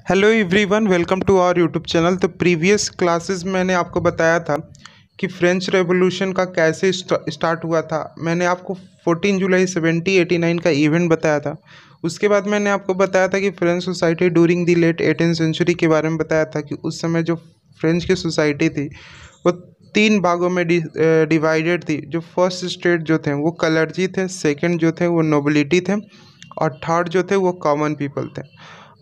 Hello everyone, welcome to our YouTube channel. तो previous classes मैंने आपको बताया था कि फ्रेंच रेवोल्यूशन का कैसे स्टार्ट हुआ था। मैंने आपको 14 जुलाई 1789 का इवेंट बताया था। उसके बाद मैंने आपको बताया था कि French society during the late 18th century के बारे में बताया था कि उस समय जो फ्रेंच की सोसाइटी थी वो तीन भागों में डिवाइडेड थी। जो फर्स्ट स्टेट जो थे वो कलर्जी थे, सेकेंड जो थे वो नोबिलिटी थे, और थर्ड जो थे वो कॉमन पीपल थे।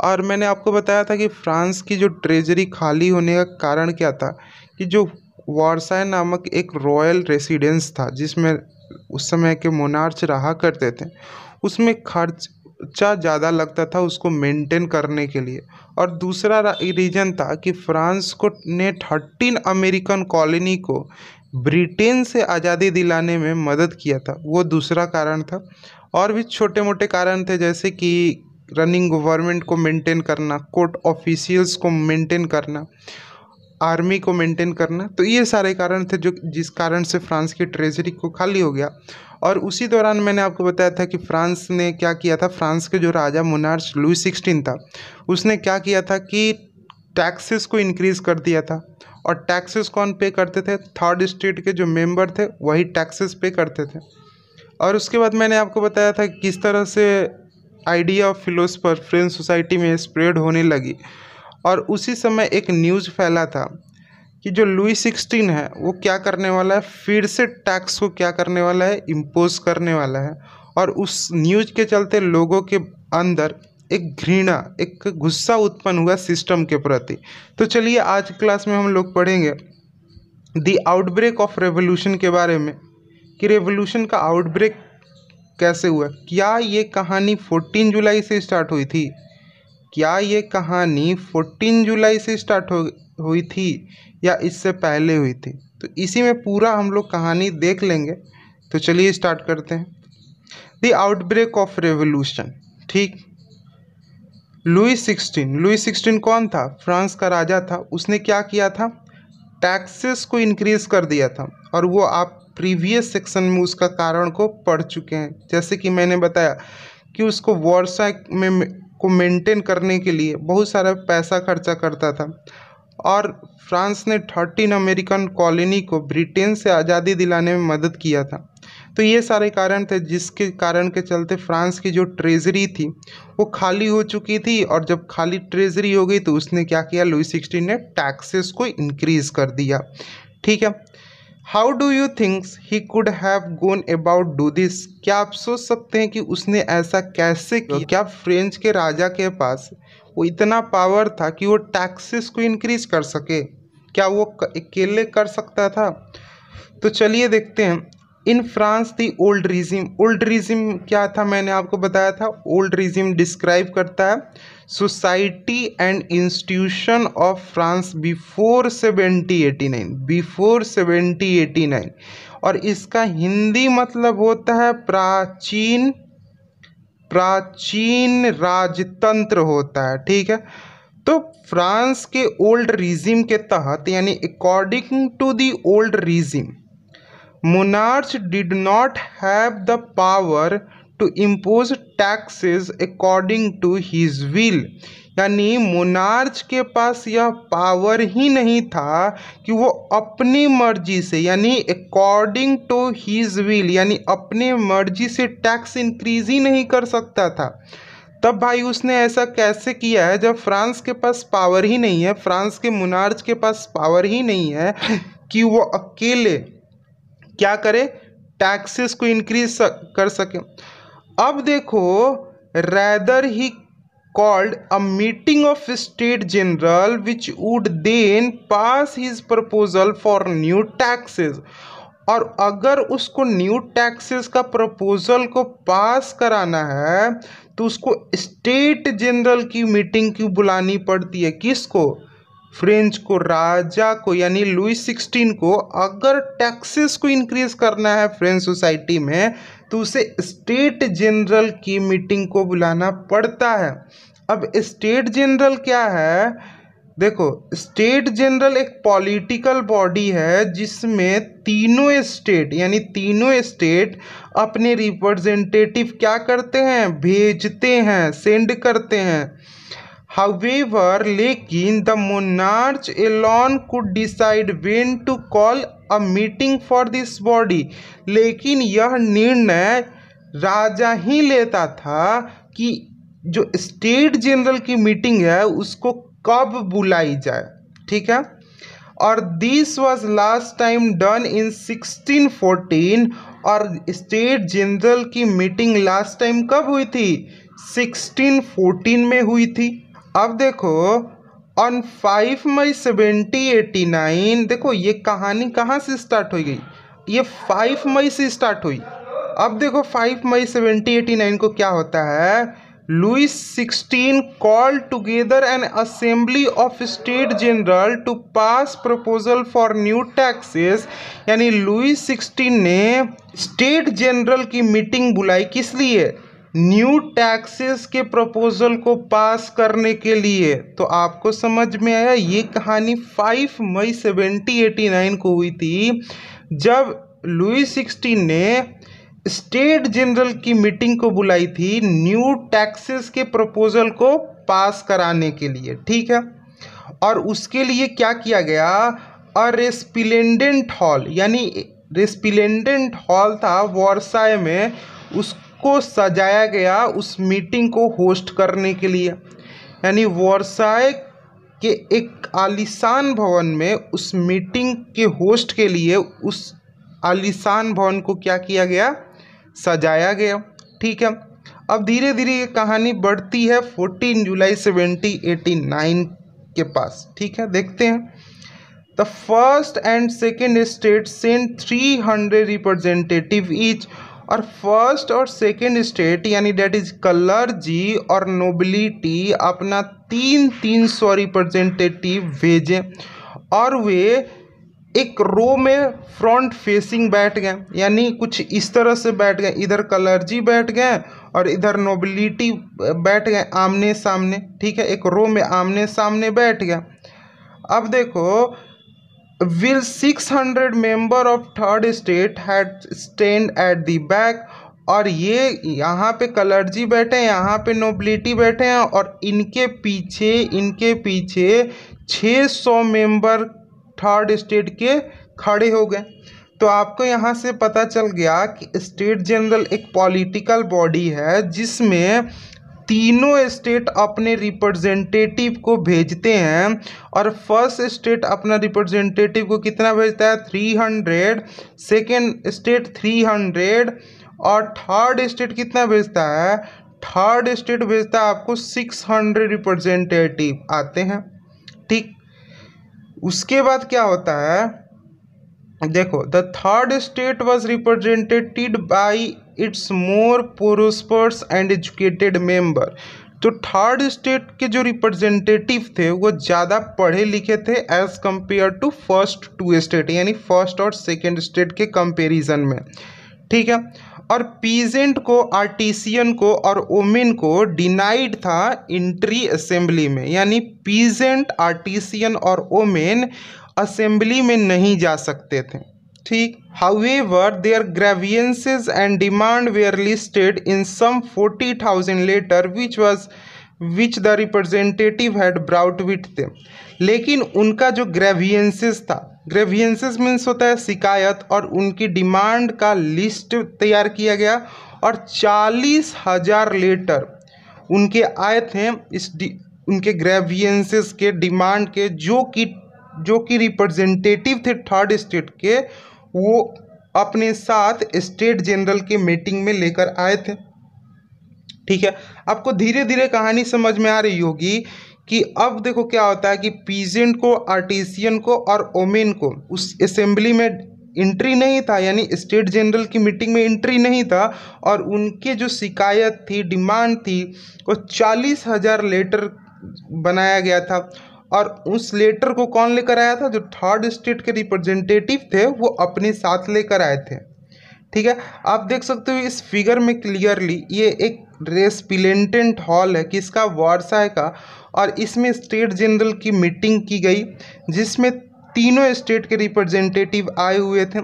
और मैंने आपको बताया था कि फ्रांस की जो ट्रेजरी खाली होने का कारण क्या था कि जो वर्साय नामक एक रॉयल रेसिडेंस था जिसमें उस समय के मोनार्च रहा करते थे, उसमें खर्चा ज़्यादा लगता था उसको मेंटेन करने के लिए। और दूसरा रीजन था कि फ्रांस को ने 13 अमेरिकन कॉलोनी को ब्रिटेन से आज़ादी दिलाने में मदद किया था, वो दूसरा कारण था। और भी छोटे मोटे कारण थे, जैसे कि रनिंग गवर्नमेंट को मेंटेन करना, कोर्ट ऑफिशियल्स को मेंटेन करना, आर्मी को मेंटेन करना। तो ये सारे कारण थे जो जिस कारण से फ्रांस की ट्रेजरी को खाली हो गया। और उसी दौरान मैंने आपको बताया था कि फ्रांस ने क्या किया था। फ्रांस के जो राजा मोनार्च लुई 16 था, उसने क्या किया था कि टैक्सेस को इंक्रीज़ कर दिया था। और टैक्सेस कौन पे करते थे? थर्ड स्टेट के जो मेंबर थे वही टैक्सेस पे करते थे। और उसके बाद मैंने आपको बताया था कि किस तरह से idea of philosopher French society में स्प्रेड होने लगी। और उसी समय एक न्यूज़ फैला था कि जो लुई 16 है वो क्या करने वाला है, फिर से टैक्स को क्या करने वाला है, इम्पोज करने वाला है। और उस न्यूज़ के चलते लोगों के अंदर एक घृणा, एक गुस्सा उत्पन्न हुआ सिस्टम के प्रति। तो चलिए आज क्लास में हम लोग पढ़ेंगे द आउटब्रेक ऑफ रेवोल्यूशन के बारे में, कि रेवोल्यूशन का आउटब्रेक कैसे हुआ। क्या ये कहानी 14 जुलाई से स्टार्ट हुई थी? क्या ये कहानी 14 जुलाई से स्टार्ट हुई थी या इससे पहले हुई थी? तो इसी में पूरा हम लोग कहानी देख लेंगे। तो चलिए स्टार्ट करते हैं। The outbreak of revolution. ठीक, लुई 16 कौन था? फ्रांस का राजा था। उसने क्या किया था? टैक्सेस को इंक्रीज कर दिया था। और वो आप प्रीवियस सेक्शन में उसका कारण को पढ़ चुके हैं। जैसे कि मैंने बताया कि उसको वर्सा में को मेंटेन करने के लिए बहुत सारा पैसा खर्चा करता था। और फ्रांस ने 13 अमेरिकन कॉलोनी को ब्रिटेन से आज़ादी दिलाने में मदद किया था। तो ये सारे कारण थे जिसके कारण के चलते फ्रांस की जो ट्रेजरी थी वो खाली हो चुकी थी। और जब खाली ट्रेजरी हो गई तो उसने क्या किया, लुई 16 ने टैक्सेस को इंक्रीज कर दिया। ठीक है। How do you thinks he could have gone about do this? क्या आप सोच सकते हैं कि उसने ऐसा कैसे किया? क्या फ्रेंच के राजा के पास वो इतना पावर था कि वो टैक्सेस को इंक्रीज कर सके? क्या वो अकेले कर सकता था? तो चलिए देखते हैं। In France the old regime. Old regime क्या था? मैंने आपको बताया था। ओल्ड रिजिम डिस्क्राइब करता है society and institution of France before 1789, before 1789। और इसका हिंदी मतलब होता है प्राचीन, प्राचीन राजतंत्र होता है। ठीक है। तो फ्रांस के ओल्ड रिजिम के तहत, यानी according to the old regime, monarch did not have the power to impose taxes according to his will। यानी मोनार्च के पास यह पावर ही नहीं था कि वो अपनी मर्जी से, यानी अकॉर्डिंग टू हिज विल, यानी अपने मर्जी से टैक्स इंक्रीज ही नहीं कर सकता था। तब भाई उसने ऐसा कैसे किया है जब फ्रांस के पास पावर ही नहीं है, फ्रांस के मोनार्च के पास पावर ही नहीं है कि वो अकेले क्या करे, टैक्सेस को इंक्रीज कर सके। अब देखो, rather he called a meeting of state general which would then pass his proposal for new taxes. और अगर उसको न्यू टैक्सेस का प्रपोजल को पास कराना है तो उसको स्टेट जनरल की मीटिंग क्यों बुलानी पड़ती है? किसको? फ्रेंच को, राजा को, यानी लुई 16 को। अगर टैक्सेस को इंक्रीज करना है फ्रेंच सोसाइटी में तो उसे स्टेट जनरल की मीटिंग को बुलाना पड़ता है। अब स्टेट जनरल क्या है? देखो, स्टेट जनरल एक पॉलिटिकल बॉडी है जिसमें तीनों स्टेट, यानी तीनों स्टेट अपने रिप्रेजेंटेटिव क्या करते हैं, भेजते हैं, सेंड करते हैं। हाउएवर लेकिन the monarch alone could decide when to call a meeting for this body. लेकिन यह निर्णय राजा ही लेता था कि जो स्टेट जनरल की मीटिंग है उसको कब बुलाई जाए। ठीक है, और this was last time done in 1614। और स्टेट जनरल की मीटिंग लास्ट टाइम कब हुई थी? 1614 में हुई थी। अब देखो ऑन 5 मई 1789, देखो ये कहानी कहाँ से स्टार्ट हो गई? ये 5 मई से स्टार्ट हुई। अब देखो 5 मई 1789 को क्या होता है? Louis 16 called together an assembly of state general to pass proposal for new taxes. यानी लुइस 16 ने स्टेट जनरल की मीटिंग बुलाई, किस लिए? न्यू टैक्सेस के प्रपोजल को पास करने के लिए। तो आपको समझ में आया, ये कहानी 5 मई 1789 को हुई थी, जब लुइस 16 ने स्टेट जनरल की मीटिंग को बुलाई थी न्यू टैक्सेस के प्रपोजल को पास कराने के लिए। ठीक है, और उसके लिए क्या किया गया? अ रेस्प्लेंडेंट हॉल, यानी रेस्प्लेंडेंट हॉल था वर्साय में, उसको सजाया गया उस मीटिंग को होस्ट करने के लिए। यानी वर्साय के एक आलीशान भवन में उस मीटिंग के होस्ट के लिए उस आलीशान भवन को क्या किया गया? सजाया गया। ठीक है, अब धीरे धीरे ये कहानी बढ़ती है 14 जुलाई 1789 के पास। ठीक है, देखते हैं। The first and second state sent 300 representative each. और फर्स्ट और सेकेंड स्टेट यानी डेट इज कलर्जी और नोबिलिटी अपना 300 रिप्रेजेंटेटिव भेजे, और वे एक रो में फ्रंट फेसिंग बैठ गए, यानी कुछ इस तरह से बैठ गए। इधर कलर्जी बैठ गए और इधर नोबिलिटी बैठ गए आमने सामने। ठीक है, एक रो में आमने सामने बैठ गया। अब देखो, will 600 member of third state had stand at the back. और ये यहाँ पे कलर्जी बैठे हैं, यहाँ पे नोबिलिटी बैठे हैं, और इनके पीछे 600 मेंबर थर्ड स्टेट के खड़े हो गए। तो आपको यहाँ से पता चल गया कि स्टेट जनरल एक पॉलिटिकल बॉडी है जिसमें तीनों स्टेट अपने रिप्रेजेंटेटिव को भेजते हैं। और फर्स्ट स्टेट अपना रिप्रेजेंटेटिव को कितना भेजता है? 300, सेकेंड स्टेट 300, और थर्ड स्टेट कितना भेजता है? थर्ड स्टेट भेजता है आपको 600 रिप्रेजेंटेटिव आते हैं। ठीक, उसके बाद क्या होता है? देखो, the third state was represented by its more prosperous and educated member. तो थर्ड स्टेट के जो रिप्रेजेंटेटिव थे वो ज़्यादा पढ़े लिखे थे as compare to first two state, यानी फर्स्ट और सेकेंड स्टेट के कंपैरिजन में। ठीक है, और पीजेंट को, आर्टिसियन को और ओमेन को डिनाइड था एंट्री असेंबली में। यानी पीजेंट, आर्टिसियन और ओमेन असेंबली में नहीं जा सकते थे। ठीक, however their grievances and demand were listed in some 40,000 letter which the representative had brought with them. लेकिन उनका जो ग्रेवियंसेस था, ग्रेवियंसेस मीन्स होता है शिकायत, और उनकी डिमांड का लिस्ट तैयार किया गया, और 40,000 लेटर उनके आए थे उनके ग्रेवियंसेस के, डिमांड के, जो कि रिप्रेजेंटेटिव थे थर्ड स्टेट के, वो अपने साथ स्टेट जनरल के मीटिंग में लेकर आए थे। ठीक है, आपको धीरे धीरे कहानी समझ में आ रही होगी कि अब देखो क्या होता है कि पीजेंट को, आर्टिसियन को और ओमेन को उस असेंबली में एंट्री नहीं था, यानी स्टेट जनरल की मीटिंग में एंट्री नहीं था, और उनके जो शिकायत थी, डिमांड थी, वो 40,000 लेटर बनाया गया था। और उस लेटर को कौन लेकर आया था? जो थर्ड स्टेट के रिप्रेजेंटेटिव थे वो अपने साथ लेकर आए थे। ठीक है, आप देख सकते हो इस फिगर में क्लियरली, ये एक रेस्प्लेंडेंट हॉल है किसका? वर्साय का, और इसमें स्टेट जनरल की मीटिंग की गई जिसमें तीनों स्टेट के रिप्रेजेंटेटिव आए हुए थे।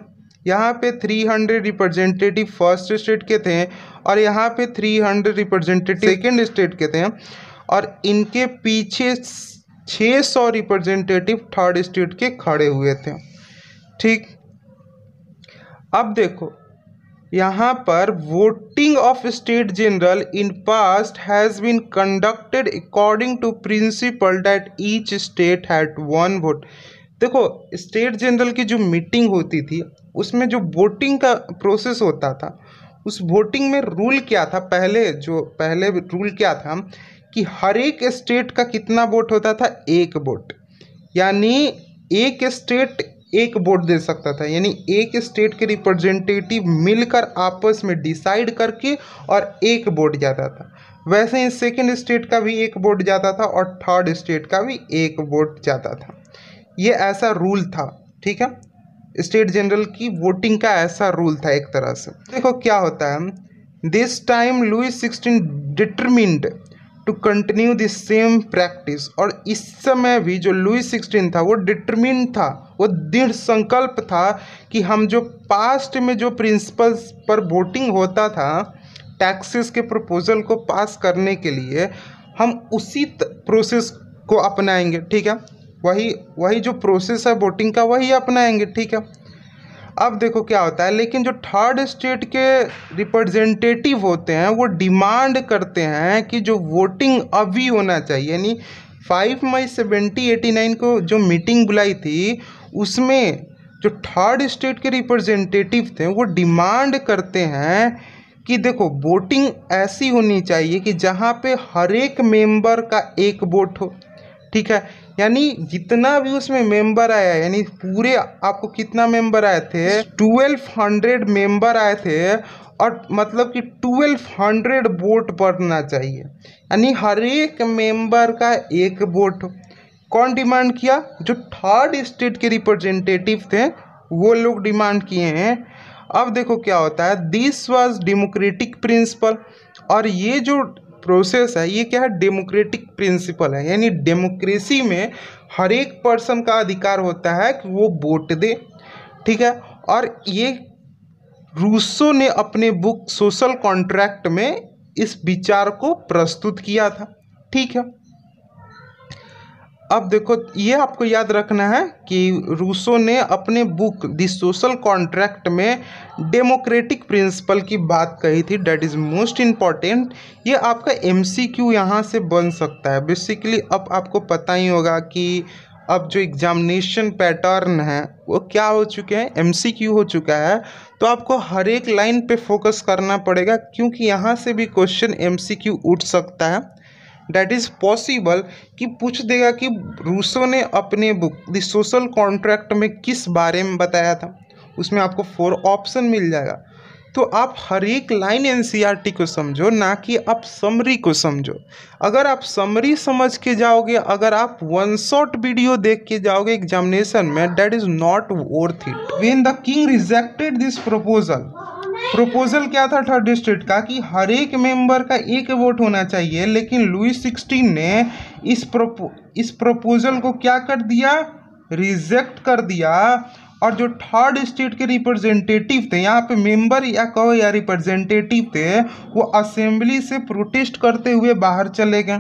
यहाँ पे 300 रिप्रेजेंटेटिव फर्स्ट स्टेट के थे, और यहाँ पे 300 रिप्रेजेंटेटिव सेकेंड स्टेट के थे। और इनके पीछे 600 रिप्रेजेंटेटिव थर्ड स्टेट के खड़े हुए थे। ठीक, अब देखो यहाँ पर voting of state general in past has been conducted according to principle that each state had one vote. देखो स्टेट जनरल की जो मीटिंग होती थी उसमें जो वोटिंग का प्रोसेस होता था, उस वोटिंग में रूल क्या था, पहले रूल क्या था कि हर एक स्टेट का कितना वोट होता था, एक वोट, यानी एक स्टेट एक वोट दे सकता था, यानी एक स्टेट के रिप्रेजेंटेटिव मिलकर आपस में डिसाइड करके और एक वोट जाता था। वैसे ही सेकंड स्टेट का भी एक वोट जाता था और थर्ड स्टेट का भी एक वोट जाता था। ये ऐसा रूल था। ठीक है, स्टेट जनरल की वोटिंग का ऐसा रूल था एक तरह से। देखो क्या होता है, this time Louis 16 determined to continue this same practice. और इस समय भी जो लुई 16 था वो डिटरमिन था, वो दृढ़ संकल्प था कि हम जो पास्ट में जो प्रिंसिपल्स पर वोटिंग होता था टैक्सेस के प्रपोजल को पास करने के लिए, हम उसी प्रोसेस को अपनाएंगे। ठीक है, वही जो प्रोसेस है वोटिंग का वही अपनाएंगे। ठीक है, अब देखो क्या होता है, लेकिन जो थर्ड स्टेट के रिप्रेजेंटेटिव होते हैं वो डिमांड करते हैं कि जो वोटिंग अभी होना चाहिए, यानी 5 मई 1789 को जो मीटिंग बुलाई थी उसमें जो थर्ड स्टेट के रिप्रेजेंटेटिव थे वो डिमांड करते हैं कि देखो वोटिंग ऐसी होनी चाहिए कि जहाँ पे हर एक मेंबर का एक वोट हो। ठीक है, यानी जितना भी उसमें मेंबर आया, यानी पूरे आपको कितना मेंबर आए थे, 1200 मेंबर आए थे, और मतलब कि 1200 वोट पड़ना चाहिए, यानी हर एक मेंबर का एक वोट। कौन डिमांड किया, जो थर्ड स्टेट के रिप्रेजेंटेटिव थे वो लोग डिमांड किए हैं। अब देखो क्या होता है, दिस वाज डेमोक्रेटिक प्रिंसिपल, और ये जो प्रोसेस है ये क्या है, डेमोक्रेटिक प्रिंसिपल है, यानी डेमोक्रेसी में हर एक पर्सन का अधिकार होता है कि वो वोट दे। ठीक है, और ये रूसो ने अपने बुक सोशल कॉन्ट्रैक्ट में इस विचार को प्रस्तुत किया था। ठीक है, अब देखो ये आपको याद रखना है कि रूसो ने अपने बुक द सोशल कॉन्ट्रैक्ट में डेमोक्रेटिक प्रिंसिपल की बात कही थी। That is most important. ये आपका एमसीक्यू यहाँ से बन सकता है। बेसिकली अब आपको पता ही होगा कि अब जो एग्जामिनेशन पैटर्न है वो क्या हो चुके हैं, एमसीक्यू हो चुका है। तो आपको हर एक लाइन पे फोकस करना पड़ेगा, क्योंकि यहाँ से भी क्वेश्चन एमसीक्यू उठ सकता है। डैट इज़ पॉसिबल कि पूछ देगा कि रूसो ने अपने बुक द सोशल कॉन्ट्रैक्ट में किस बारे में बताया था, उसमें आपको 4 ऑप्शन मिल जाएगा। तो आप हर एक लाइन एनसीईआरटी को समझो, ना कि आप समरी को समझो। अगर आप समरी समझ के जाओगे, अगर आप वन शॉट वीडियो देख के जाओगे एग्जामिनेशन में, that is not worth it. When the king rejected this proposal क्या था थर्ड स्टेट का, कि हर एक मेंबर का एक वोट होना चाहिए, लेकिन लुई 16 ने इस प्रपोजल को क्या कर दिया, रिजेक्ट कर दिया। और जो थर्ड स्टेट के रिप्रेजेंटेटिव थे, यहाँ पे मेंबर या कहो या रिप्रेजेंटेटिव थे, वो असेंबली से प्रोटेस्ट करते हुए बाहर चले गए।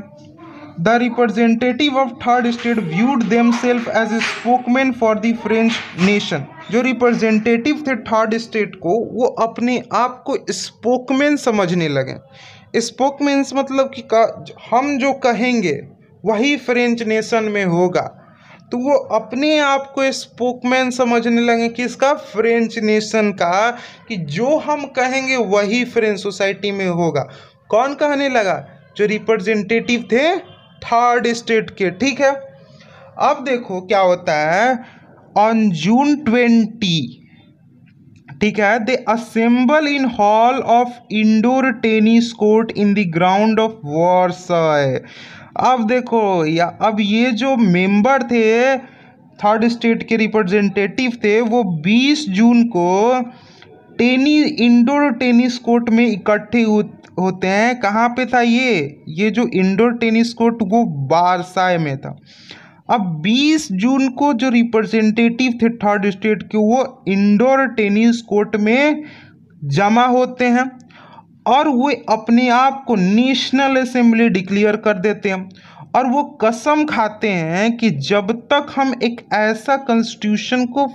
The representative of third state viewed themselves as a spokesman for the French nation. जो रिप्रेजेंटेटिव थे थर्ड स्टेट को, वो अपने आप को स्पोकमैन समझने लगे। स्पोकमैन मतलब कि हम जो कहेंगे वही फ्रेंच नेशन में होगा, तो वो अपने आप को स्पोकमैन समझने लगे किसका, फ्रेंच नेशन का, कि जो हम कहेंगे वही फ्रेंच सोसाइटी में होगा। कौन कहने लगा, जो रिप्रेजेंटेटिव थे थर्ड स्टेट के। ठीक है, अब देखो क्या होता है, ऑन जून 20, ठीक है, they assemble in hall of indoor tennis court in the ground of Versailles. अब देखो अब ये जो मेंबर थे थर्ड स्टेट के रिप्रेजेंटेटिव थे, वो 20 जून को इंडोर टेनिस कोर्ट में इकट्ठे होते हैं। कहाँ पे था ये जो इंडोर टेनिस कोर्ट वो वारसाय में था। अब 20 जून को जो रिप्रेजेंटेटिव थे थर्ड स्टेट के, वो इंडोर टेनिस कोर्ट में जमा होते हैं और वो अपने आप को नेशनल असेंबली डिक्लेयर कर देते हैं और वो कसम खाते हैं कि जब तक हम एक ऐसा कॉन्स्टिट्यूशन को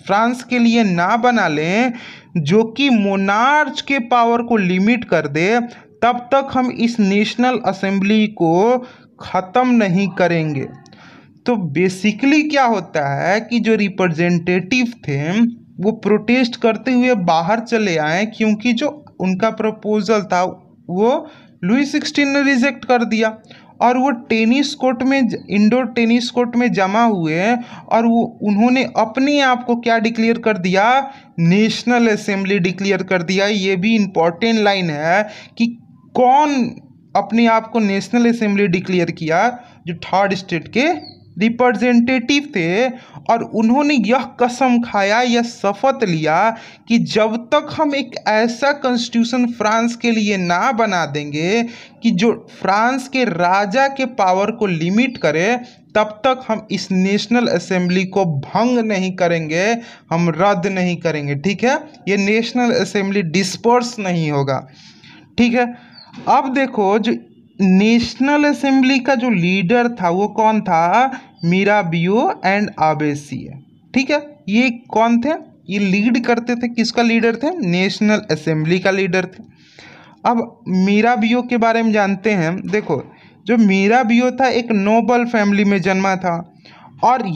फ्रांस के लिए ना बना लें जो कि मोनार्च के पावर को लिमिट कर दे, तब तक हम इस नेशनल असेंबली को ख़त्म नहीं करेंगे। तो बेसिकली क्या होता है कि जो रिप्रेजेंटेटिव थे वो प्रोटेस्ट करते हुए बाहर चले आए, क्योंकि जो उनका प्रपोजल था वो लुई 16 ने रिजेक्ट कर दिया और वो टेनिस कोर्ट में, इंडोर टेनिस कोर्ट में जमा हुए और वो उन्होंने अपने आप को क्या डिक्लेयर कर दिया, नेशनल असेंबली डिक्लेयर कर दिया। ये भी इम्पोर्टेंट लाइन है कि कौन अपने आप को नेशनल असेंबली डिक्लेयर किया, जो थर्ड स्टेट के रिप्रेजेंटेटिव थे। और उन्होंने यह कसम खाया, यह शपथ लिया कि जब तक हम एक ऐसा कॉन्स्टिट्यूशन फ्रांस के लिए ना बना देंगे कि जो फ्रांस के राजा के पावर को लिमिट करे, तब तक हम इस नेशनल असेंबली को भंग नहीं करेंगे, हम रद्द नहीं करेंगे। ठीक है, ये नेशनल असेंबली डिस्पर्स नहीं होगा। ठीक है, अब देखो जो नेशनल असेंबली का जो लीडर था वो कौन था, मिराबियो एंड आबेसिए। ठीक है, ये कौन थे, ये लीड करते थे, किसका लीडर थे, नेशनल असेंबली का लीडर थे। अब मिराबियो के बारे में जानते हैं। देखो जो मिराबियो था एक नोबल फैमिली में जन्मा था और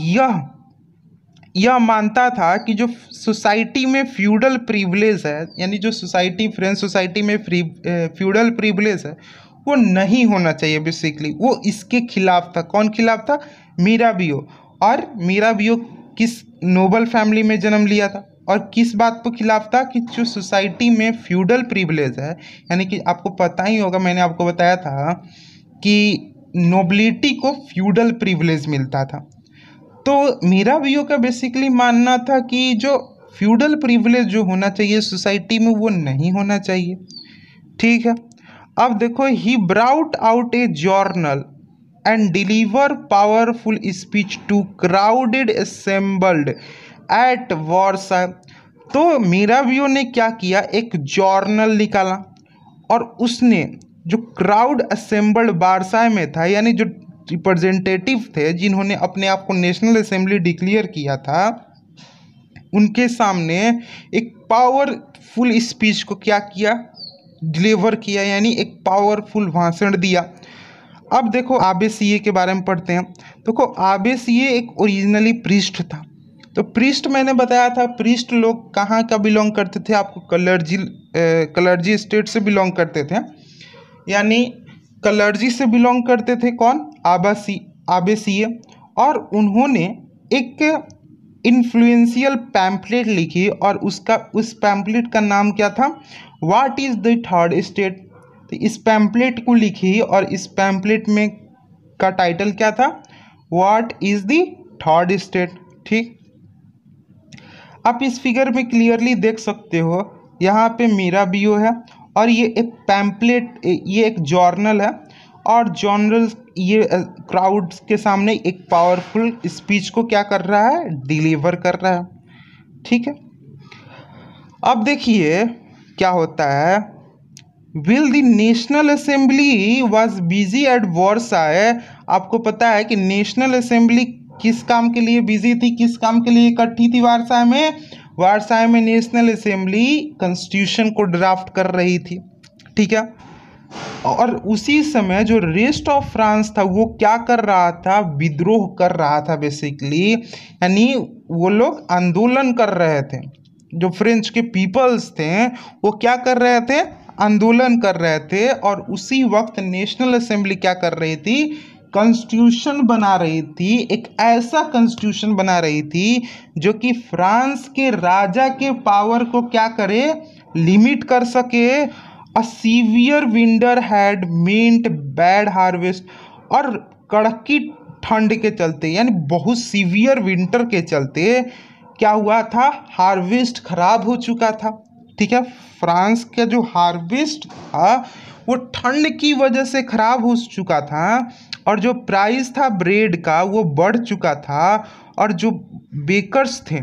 यह मानता था कि जो सोसाइटी में फ्यूडल प्रिविलेज है, यानी जो सोसाइटी, फ्रेंच सोसाइटी में फ्यूडल प्रिविलेज है, वो नहीं होना चाहिए। बेसिकली वो इसके खिलाफ था। कौन खिलाफ था, मिराबियो। और मिराबियो किस नोबल फैमिली में जन्म लिया था और किस बात पर खिलाफ था कि जो सोसाइटी में फ्यूडल प्रिविलेज है, यानी कि आपको पता ही होगा, मैंने आपको बताया था कि नोबिलिटी को फ्यूडल प्रिविलेज मिलता था। तो मिराबियो का बेसिकली मानना था कि जो फ्यूडल प्रिविलेज जो होना चाहिए सोसाइटी में वो नहीं होना चाहिए। ठीक है, अब देखो, he brought out a journal and deliver powerful speech to crowded assembled at Versailles. तो मिराबियो ने क्या किया, एक जर्नल निकाला और उसने जो क्राउड असेंबल्ड वारसाय में था, यानी जो रिप्रेजेंटेटिव थे जिन्होंने अपने आप को नेशनल असेंबली डिक्लेयर किया था, उनके सामने एक पावरफुल स्पीच को क्या किया, डिलीवर किया, यानी एक पावरफुल भाषण दिया। अब देखो आबेसिए के बारे में पढ़ते हैं। देखो आबेसिए एक ओरिजिनली प्रीस्ट था। तो प्रीस्ट मैंने बताया था, प्रीस्ट लोग कहाँ का बिलोंग करते थे, आपको कलर्जी स्टेट से बिलोंग करते थे, यानी कलर्जी से बिलोंग करते थे। कौन, आबेसिए। और उन्होंने एक इन्फ्लुएंशियल पैम्पलेट लिखी और उस पैम्पलेट का नाम क्या था, what is the third state. तो इस पैम्पलेट को लिखी और इस पैम्पलेट में का टाइटल क्या था, what is the third state. ठीक, आप इस फिगर में क्लियरली देख सकते हो, यहाँ पे मिराबियो है और ये एक पैम्पलेट, ये एक जर्नल है और जर्नल ये क्राउड के सामने एक पावरफुल स्पीच को क्या कर रहा है, डिलीवर कर रहा है। ठीक है, अब देखिए क्या होता है, will the national assembly was busy at Versailles. आपको पता है कि नेशनल असेंबली किस काम के लिए बिजी थी, किस काम के लिए इकट्ठी थी वारसाय में, वारसाय में नेशनल असेंबली कॉन्स्टिट्यूशन को ड्राफ्ट कर रही थी। ठीक है, और उसी समय जो रेस्ट ऑफ फ्रांस था वो क्या कर रहा था, विद्रोह कर रहा था बेसिकली, यानी वो लोग आंदोलन कर रहे थे। जो फ्रेंच के पीपल्स थे वो क्या कर रहे थे, आंदोलन कर रहे थे। और उसी वक्त नेशनल असेंबली क्या कर रही थी, कॉन्स्टिट्यूशन बना रही थी, एक ऐसा कॉन्स्टिट्यूशन बना रही थी जो कि फ्रांस के राजा के पावर को क्या करे, लिमिट कर सके। A severe winter had meant bad harvest. और कड़की ठंड के चलते, यानी बहुत सीवियर विंटर के चलते क्या हुआ था, हार्वेस्ट खराब हो चुका था। ठीक है, फ्रांस का जो हार्वेस्ट था वो ठंड की वजह से खराब हो चुका था और जो प्राइस था ब्रेड का वो बढ़ चुका था। और जो बेकर्स थे,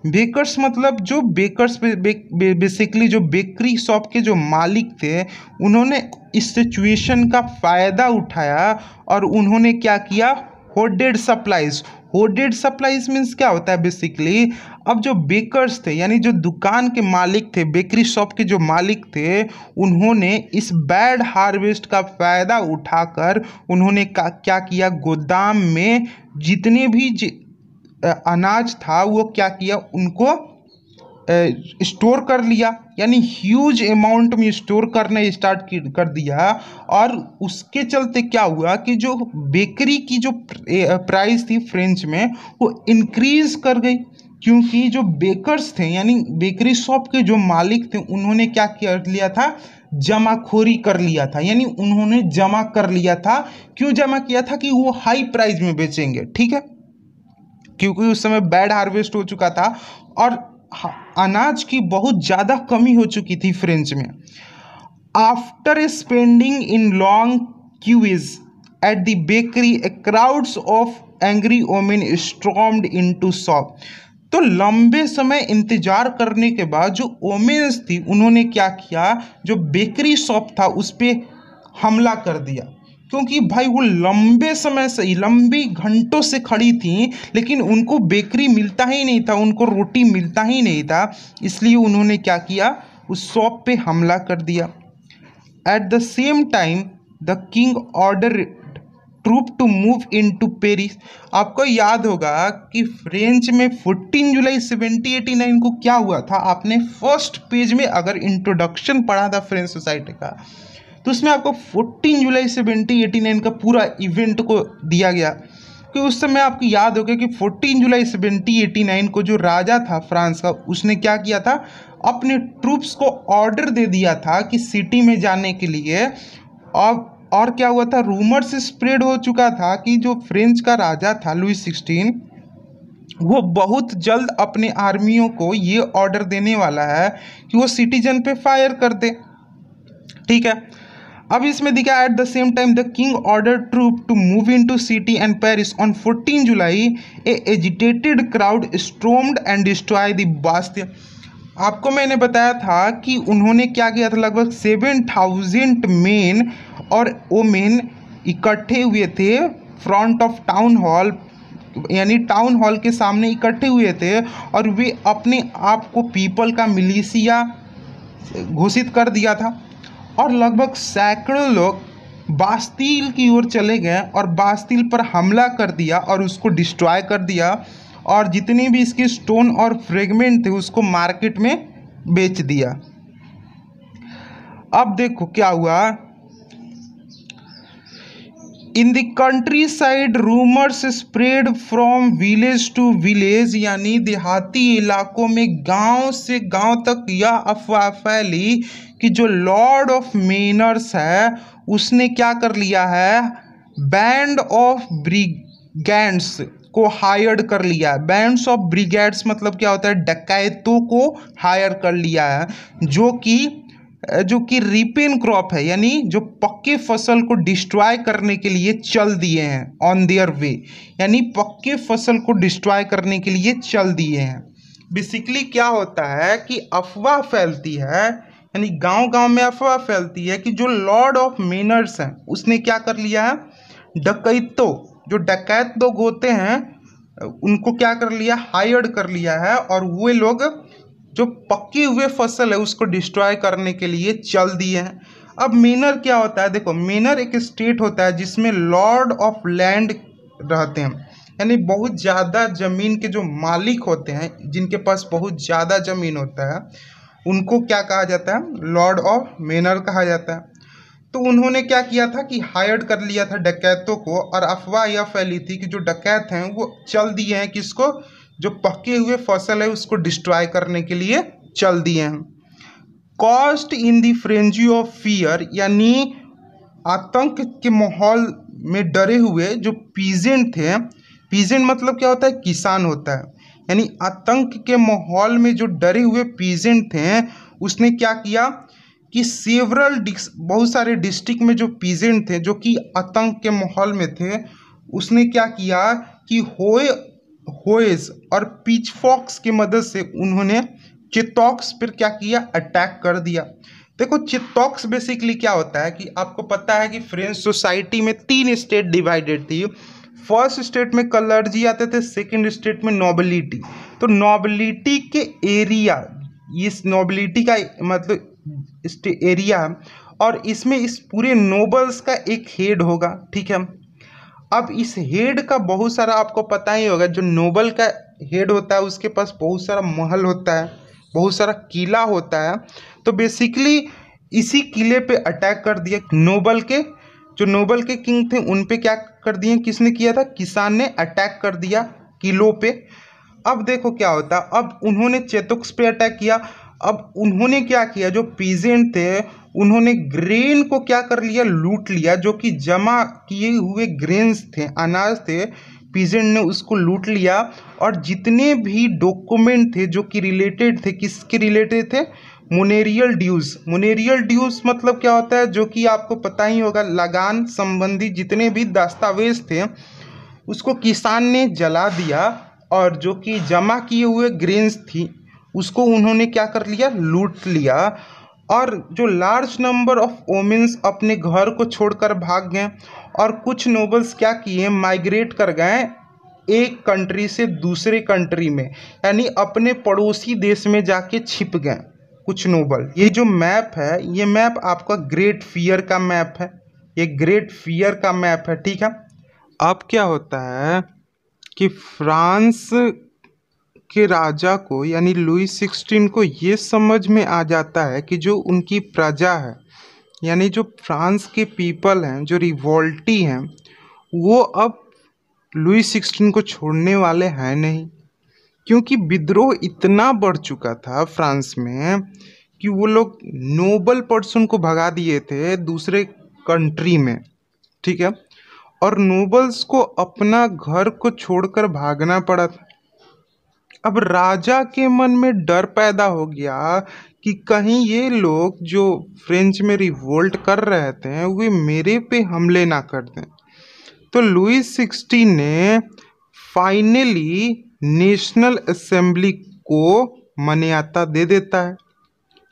बेकर्स मतलब जो बेकर्स बेसिकली जो बेकरी शॉप के जो मालिक थे, उन्होंने इस सिचुएशन का फ़ायदा उठाया और उन्होंने क्या किया, hoarded supplies. Hoarded supplies means क्या होता है बेसिकली, अब जो बेकर्स थे यानी जो दुकान के मालिक थे, बेकरी शॉप के जो मालिक थे, उन्होंने इस बैड हार्वेस्ट का फ़ायदा उठाकर उन्होंने क्या किया, गोदाम में जितने भी अनाज था वो क्या किया, उनको स्टोर कर लिया, यानी ह्यूज अमाउंट में स्टोर करना स्टार्ट कर दिया। और उसके चलते क्या हुआ कि जो बेकरी की जो प्राइस थी फ्रेंच में वो इंक्रीज कर गई, क्योंकि जो बेकर्स थे यानी बेकरी शॉप के जो मालिक थे, उन्होंने क्या कर लिया था, जमाखोरी कर लिया था, यानी उन्होंने जमा कर लिया था। क्यों जमा किया था, कि वो हाई प्राइस में बेचेंगे, ठीक है, क्योंकि उस समय बैड हार्वेस्ट हो चुका था और अनाज की बहुत ज़्यादा कमी हो चुकी थी फ्रेंच में। After spending in long queues at the bakery, a crowds of angry women stormed into shop. तो लंबे समय इंतजार करने के बाद जो वोमेन्स थी, उन्होंने क्या किया, जो बेकरी शॉप था उस पर हमला कर दिया, क्योंकि भाई वो लंबे समय से, लंबी घंटों से खड़ी थी, लेकिन उनको बेकरी मिलता ही नहीं था, उनको रोटी मिलता ही नहीं था, इसलिए उन्होंने क्या किया, उस शॉप पे हमला कर दिया। At the same time the king order troop to move in to Paris. आपको याद होगा कि फ्रेंच में 14 जुलाई 1789 को क्या हुआ था, आपने फर्स्ट पेज में अगर इंट्रोडक्शन पढ़ा था फ्रेंच सोसाइटी का, तो उसमें आपको 14 जुलाई 1789 का पूरा इवेंट को दिया गया। कि उस समय आपको याद होगा कि 14 जुलाई 1789 को जो राजा था फ्रांस का, उसने क्या किया था, अपने ट्रूप्स को ऑर्डर दे दिया था कि सिटी में जाने के लिए। और क्या हुआ था, रूमर से स्प्रेड हो चुका था कि जो फ्रेंच का राजा था लुई 16, वो बहुत जल्द अपने आर्मियों को ये ऑर्डर देने वाला है कि वो सिटीजन पे फायर कर दे, ठीक है। अब इसमें दिखा, at the same time the king order troop to move in to city and Paris on 14 July, a agitated crowd stormed and destroy the bastion. आपको मैंने बताया था कि उन्होंने क्या किया था, लगभग 7,000 मेन और वोमेन इकट्ठे हुए थे फ्रंट ऑफ टाउन हॉल, यानी टाउन हॉल के सामने इकट्ठे हुए थे, और वे अपने आप को पीपल का मिलिशिया घोषित कर दिया था। और लगभग सैकड़ों लोग बास्तील की ओर चले गए और बास्तील पर हमला कर दिया और उसको डिस्ट्रॉय कर दिया, और जितने भी इसके स्टोन और फ्रेगमेंट थे उसको मार्केट में बेच दिया। अब देखो क्या हुआ, in the country rumours spread from village to village, यानी देहाती इलाकों में गांव से गांव तक यह अफवाह फैली कि जो लॉर्ड ऑफ मेनर्स है उसने क्या कर लिया है, बैंड ऑफ ब्रिगेड्स को हायर कर लिया है। बैंड्स ऑफ ब्रिगेड्स मतलब क्या होता है, डकैतों को हायर कर लिया है, जो कि रिपेन क्रॉप है, यानी जो पक्के फसल को डिस्ट्रॉय करने के लिए चल दिए हैं, ऑन देयर वे, यानी पक्के फसल को डिस्ट्रॉय करने के लिए चल दिए हैं। बेसिकली क्या होता है कि अफवाह फैलती है, यानी गांव-गांव में अफवाह फैलती है कि जो लॉर्ड ऑफ मेनर्स हैं उसने क्या कर लिया है, डकैतों, जो डकैत लोग होते हैं उनको क्या कर लिया, हायर्ड कर लिया है, और वे लोग जो पक्के हुए फसल है उसको डिस्ट्रॉय करने के लिए चल दिए हैं। अब मेनर क्या होता है, देखो मेनर एक स्टेट होता है जिसमें लॉर्ड ऑफ लैंड रहते हैं, यानी बहुत ज़्यादा ज़मीन के जो मालिक होते हैं, जिनके पास बहुत ज़्यादा ज़मीन होता है, उनको क्या कहा जाता है, लॉर्ड ऑफ मेनर कहा जाता है। तो उन्होंने क्या किया था कि हायर्ड कर लिया था डकैतों को, और अफवाह यह फैली थी कि जो डकैत हैं वो चल दिए हैं किसको, जो पके हुए फसल है उसको डिस्ट्रॉय करने के लिए चल दिए हैं। Cost in the frenzy of fear, यानी आतंक के माहौल में डरे हुए जो पीजेंट थे, पीजेंट मतलब क्या होता है, किसान होता है, यानी आतंक के माहौल में जो डरे हुए पीजेंट थे, उसने क्या किया कि सेवरल बहुत सारे डिस्ट्रिक्ट में जो पीजेंट थे जो कि आतंक के माहौल में थे, उसने क्या किया कि होएज और पिचफॉक्स की मदद से उन्होंने चित्तौक्स पर क्या किया, अटैक कर दिया। देखो चित्तौक्स बेसिकली क्या होता है कि आपको पता है कि फ्रेंच सोसाइटी में 3 स्टेट डिवाइडेड थी। फर्स्ट स्टेट में कलर्जी आते थे, सेकंड स्टेट में नोबिलिटी। तो नोबिलिटी के एरिया, इस नोबिलिटी का मतलब एरिया, और इसमें इस पूरे नोबल्स का एक हेड होगा, ठीक है। अब इस हेड का बहुत सारा आपको पता ही होगा, जो नोबल का हेड होता है उसके पास बहुत सारा महल होता है, बहुत सारा किला होता है। तो बेसिकली इसी किले पे अटैक कर दिया। नोबल के किंग थे उन पे क्या कर दिए, किसने किया था, किसान ने अटैक कर दिया किलों पे। अब देखो क्या होता, अब उन्होंने चेतुक्स पे अटैक किया। अब उन्होंने क्या किया, जो पीजेंट थे उन्होंने ग्रेन को क्या कर लिया, लूट लिया। जो कि जमा किए हुए ग्रेन्स थे, अनाज थे, पीजेंट ने उसको लूट लिया। और जितने भी डॉक्यूमेंट थे जो कि रिलेटेड थे, किसके रिलेटेड थे, मुनेरियल ड्यूज मतलब क्या होता है, जो कि आपको पता ही होगा, लगान संबंधी जितने भी दस्तावेज थे उसको किसान ने जला दिया। और जो कि जमा किए हुए ग्रेन्स थी उसको उन्होंने क्या कर लिया, लूट लिया। और जो लार्ज नंबर ऑफ वोमेन्स अपने घर को छोड़कर भाग गए। और कुछ नोबल्स क्या किए, माइग्रेट कर गए एक कंट्री से दूसरे कंट्री में, यानी अपने पड़ोसी देश में जाके छिप गए कुछ नोबल। ये जो मैप है, ये मैप आपका ग्रेट फियर का मैप है, ये ग्रेट फियर का मैप है, ठीक है। अब क्या होता है कि फ्रांस के राजा को यानी लुई 16 को ये समझ में आ जाता है कि जो उनकी प्रजा है, यानी जो फ्रांस के पीपल हैं, जो रिवोल्टी हैं, वो अब लुई 16 को छोड़ने वाले हैं नहीं। क्योंकि विद्रोह इतना बढ़ चुका था फ्रांस में कि वो लोग नोबल पर्सन को भगा दिए थे दूसरे कंट्री में, ठीक है। और नोबल्स को अपना घर को छोड़कर भागना पड़ा था। अब राजा के मन में डर पैदा हो गया कि कहीं ये लोग जो फ्रेंच में रिवोल्ट कर रहे थे वे मेरे पे हमले ना कर दें। तो लुई 16 ने फाइनली नेशनल असेंबली को मान्यता दे देता है,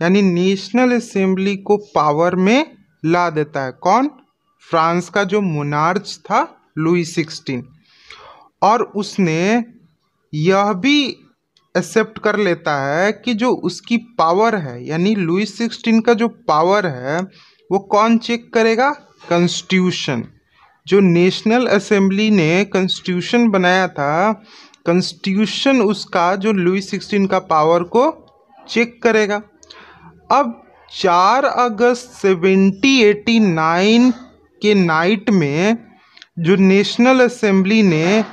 यानी नेशनल असेंबली को पावर में ला देता है। कौन, फ्रांस का जो मोनार्च था लुई 16। और उसने यह भी एक्सेप्ट कर लेता है कि जो उसकी पावर है, यानी लुई 16 का जो पावर है वो कौन चेक करेगा, कॉन्स्टिट्यूशन। जो नेशनल असेंबली ने कॉन्स्टिट्यूशन बनाया था, कॉन्स्टिट्यूशन उसका जो लुई 16 का पावर को चेक करेगा। अब 4 अगस्त 1789 के नाइट में जो नेशनल असेंबली ने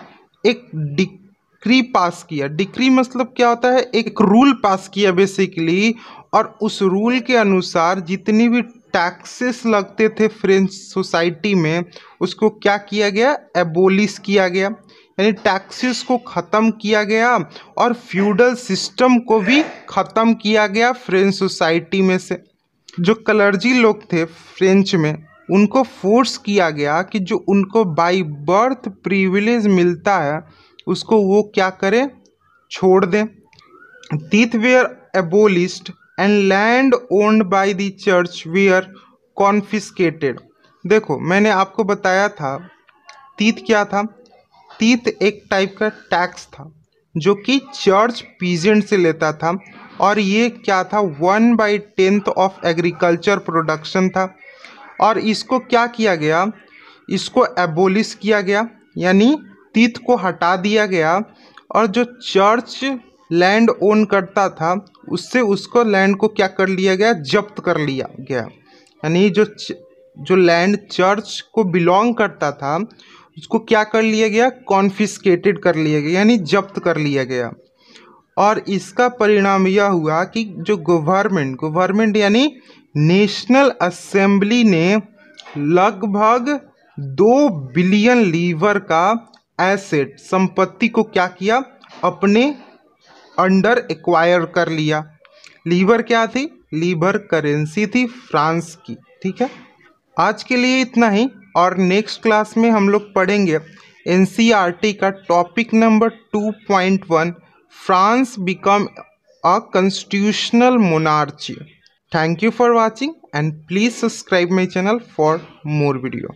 एक डिक्री पास किया। डिक्री मतलब क्या होता है, एक रूल पास किया बेसिकली। और उस रूल के अनुसार जितनी भी टैक्सेस लगते थे फ्रेंच सोसाइटी में, उसको क्या किया गया, एबोलिश किया गया, यानी टैक्सेस को ख़त्म किया गया। और फ्यूडल सिस्टम को भी ख़त्म किया गया फ्रेंच सोसाइटी में से। जो कलर्जी लोग थे फ्रेंच में, उनको फोर्स किया गया कि जो उनको बाय बर्थ प्रिविलेज मिलता है उसको वो क्या करें, छोड़ दें। Tithe were abolished and land owned by the church were confiscated. देखो मैंने आपको बताया था तीथ क्या था। तीथ एक टाइप का टैक्स था जो कि चर्च पीजेंट से लेता था। और ये क्या था, 1/10 ऑफ एग्रीकल्चर प्रोडक्शन था। और इसको क्या किया गया, इसको एबोलिश किया गया, यानी तीथ को हटा दिया गया। और जो चर्च लैंड ओन करता था उससे उसको लैंड को क्या कर लिया गया, जब्त कर लिया गया। यानी जो लैंड चर्च को बिलोंग करता था उसको क्या कर लिया गया, कॉन्फिस्केटेड कर लिया गया, यानी जब्त कर लिया गया। और इसका परिणाम यह हुआ कि जो गवर्नमेंट यानी नेशनल असेंबली ने लगभग 2 बिलियन लीवर का एसेट, संपत्ति को क्या किया, अपने अंडर एक्वायर कर लिया। लीवर क्या थी, लीवर करेंसी थी फ्रांस की, ठीक है। आज के लिए इतना ही, और नेक्स्ट क्लास में हम लोग पढ़ेंगे एनसीईआरटी का topic number 2.1 France become a constitutional monarchy. Thank you for watching and please subscribe my channel for more video.